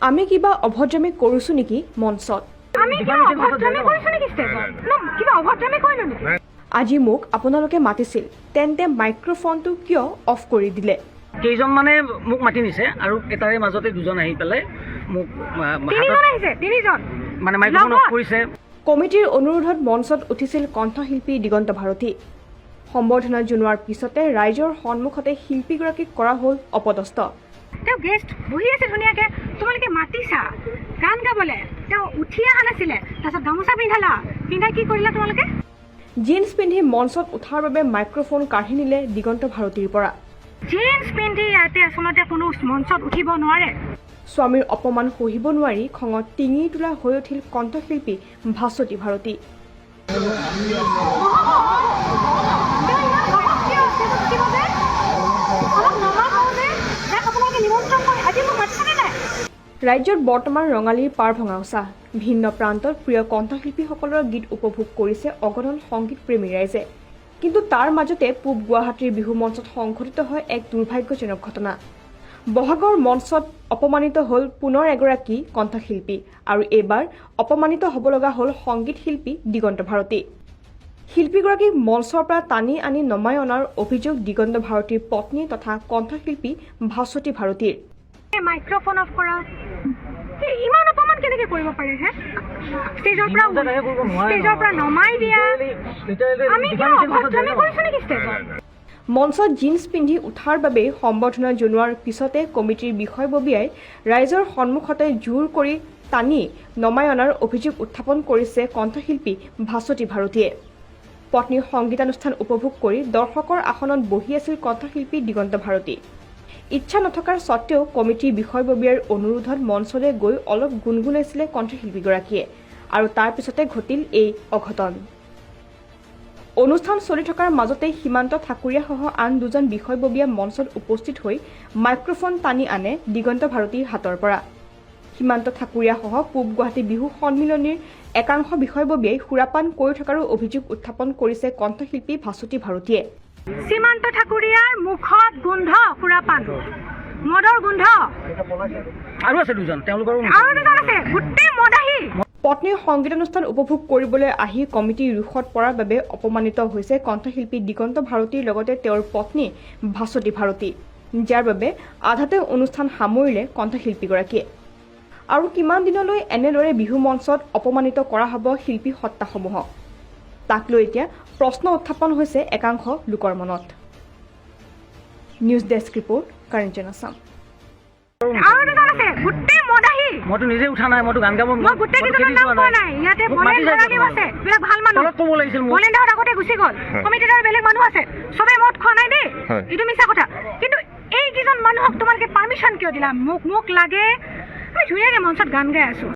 আমি কিবা অভদ্ৰামি কৰিছো নেকি মঞ্চত? আজি মোক আপোনালোকে মাতিছিল, তেন্তে মাইক্ৰফোনটো কিয় অফ কৰি দিলে? কেইজন মানে মোক মাতি নিছে আৰু এটাৰে মাজতে দুজন আহি পেলাই মোক মানে মাইক্ৰফোন অফ কৰিছে। কমিটিৰ অনুৰোধত মঞ্চত উঠিছিল কণ্ঠশিল্পী দিগন্ত ভাৰতী। সম্বৰ্ধনা জনোৱাৰ পিছতে ৰাইজৰ সন্মুখতে শিল্পীগৰাকীক কৰা হ'ল অপদস্থ। তেওঁ গেষ্ট বহি আছে ধুনীয়াকে, তোমালোকে মাতিছা গান গাবলে, তেওঁ উঠি অহা নাছিলে, তাৰপিছত গামোচা পিন্ধাই কি কৰিলা তোমালোকে? জিন্স পিন্ধি মঞ্চত উঠাৰ বাবে মাইক্ৰফোন কাঢ়ি নিলে দিগন্ত ভাৰতীৰ পৰা। জিন্স পিন্ধি ইয়াতে আচলতে কোনো মঞ্চত উঠিব নোৱাৰে। স্বামীৰ অপমান সহিব নোৱাৰি খঙত টিঙি তোলা হৈ উঠিল কণ্ঠশিল্পী ভাস্বতী ভাৰতী। ৰাজ্যত বৰ্তমান ৰঙালীৰ পাৰ ভঙা উচাহ। ভিন্ন প্ৰান্তত প্ৰিয় কণ্ঠশিল্পীসকলৰ গীত উপভোগ কৰিছে অগণন সংগীত প্ৰেমী ৰাইজে। কিন্তু তাৰ মাজতে পূব গুৱাহাটীৰ বিহু মঞ্চত সংঘটিত হয় এক দুৰ্ভাগ্যজনক ঘটনা। বহাগৰ মঞ্চত অপমানিত হ'ল পুনৰ এগৰাকী কণ্ঠশিল্পী আৰু এইবাৰ অপমানিত হ'ব লগা হ'ল সংগীত শিল্পী দিগন্ত ভাৰতী। শিল্পীগৰাকীক মঞ্চৰ পৰা টানি আনি নমাই অনাৰ অভিযোগ দিগন্ত ভাৰতীৰ পত্নী তথা কণ্ঠশিল্পী ভাস্বতী ভাৰতীৰ। মাইক্ৰফোন অফ কৰা, ইমান অপমান কেনেকে কৰিব পাৰে? হে ষ্টেজৰ পৰা নমাই দিয়া। আমি মঞ্চত জিন্স পিন্ধি উঠাৰ বাবেই সম্বৰ্ধনা জনোৱাৰ পিছতে কমিটিৰ বিষয়ববীয়াই ৰাইজৰ সন্মুখতে জোৰ কৰি টানি নমাই অনাৰ অভিযোগ উত্থাপন কৰিছে কণ্ঠশিল্পী ভাস্বতী ভাৰতীয়ে। পত্নীৰ সংগীতানুষ্ঠান উপভোগ কৰি দৰ্শকৰ আসনত বহি আছিল কণ্ঠশিল্পী দিগন্ত ভাৰতী। ইচ্ছা নথকাৰ স্বত্বেও কমিটিৰ বিষয়ববীয়াৰ অনুৰোধত মঞ্চলৈ গৈ অলপ গুণগুণাইছিলে কণ্ঠশিল্পীগৰাকীয়ে আৰু তাৰ পিছতে ঘটিল এই অঘটন। অনুষ্ঠান চলি থকাৰ মাজতে সীমান্ত ঠাকুৰীয়াসহ আন দুজন বিষয়ববীয়া মঞ্চত উপস্থিত হৈ মাইক্ৰফোন টানি আনে দিগন্ত ভাৰতীৰ হাতৰ পৰা। সীমান্ত ঠাকুৰীয়াসহ পূব গুৱাহাটী বিহু সন্মিলনীৰ একাংশ বিষয়ববীয়াই সুৰাপান কৰি থকাৰো অভিযোগ উত্থাপন কৰিছে কণ্ঠশিল্পী ভাস্বতী ভাৰতীয়ে। সীমান্ত ঠাকুৰীয়াৰ মুখত গোন্ধ, সুৰাপান, মদৰ গোন্ধ। আৰু আছে দুজন, তেওঁলোকৰ গোটেই মদাহী। পত্নীৰ সংগীতানুষ্ঠান উপভোগ কৰিবলৈ আহি কমিটিৰ ৰোষত পৰাৰ বাবে অপমানিত হৈছে কণ্ঠশিল্পী দিগন্ত ভাৰতীৰ লগতে তেওঁৰ পত্নী ভাস্বতী ভাৰতী, যাৰ বাবে আধাতে অনুষ্ঠান সামৰিলে কণ্ঠশিল্পীগৰাকীয়ে। আৰু কিমান দিনলৈ এনেদৰে বিহু মঞ্চত অপমানিত কৰা হ'ব শিল্পী সত্তাসমূহক, তাক লৈ এতিয়া প্ৰশ্ন উত্থাপন হৈছে একাংশ লোকৰ মনত। নিউজ ডেস্ক ৰিপৰ্ট, কাৰেঞ্চন আছাম। মইতো নিজে উঠা নাই, মইতো গান গাব গুচি গ'ল। কমিটিৰ বেলেগ মানুহ আছে, চবেই মদ খোৱা নাই দেই, এইটো মিছা কথা। কিন্তু এইকেইজন মানুহক তোমালোকে পাৰ্মিশ্যন কিয় দিলা? মোক লাগে, আমি ধুনীয়াকে মঞ্চত গান গাই আছো।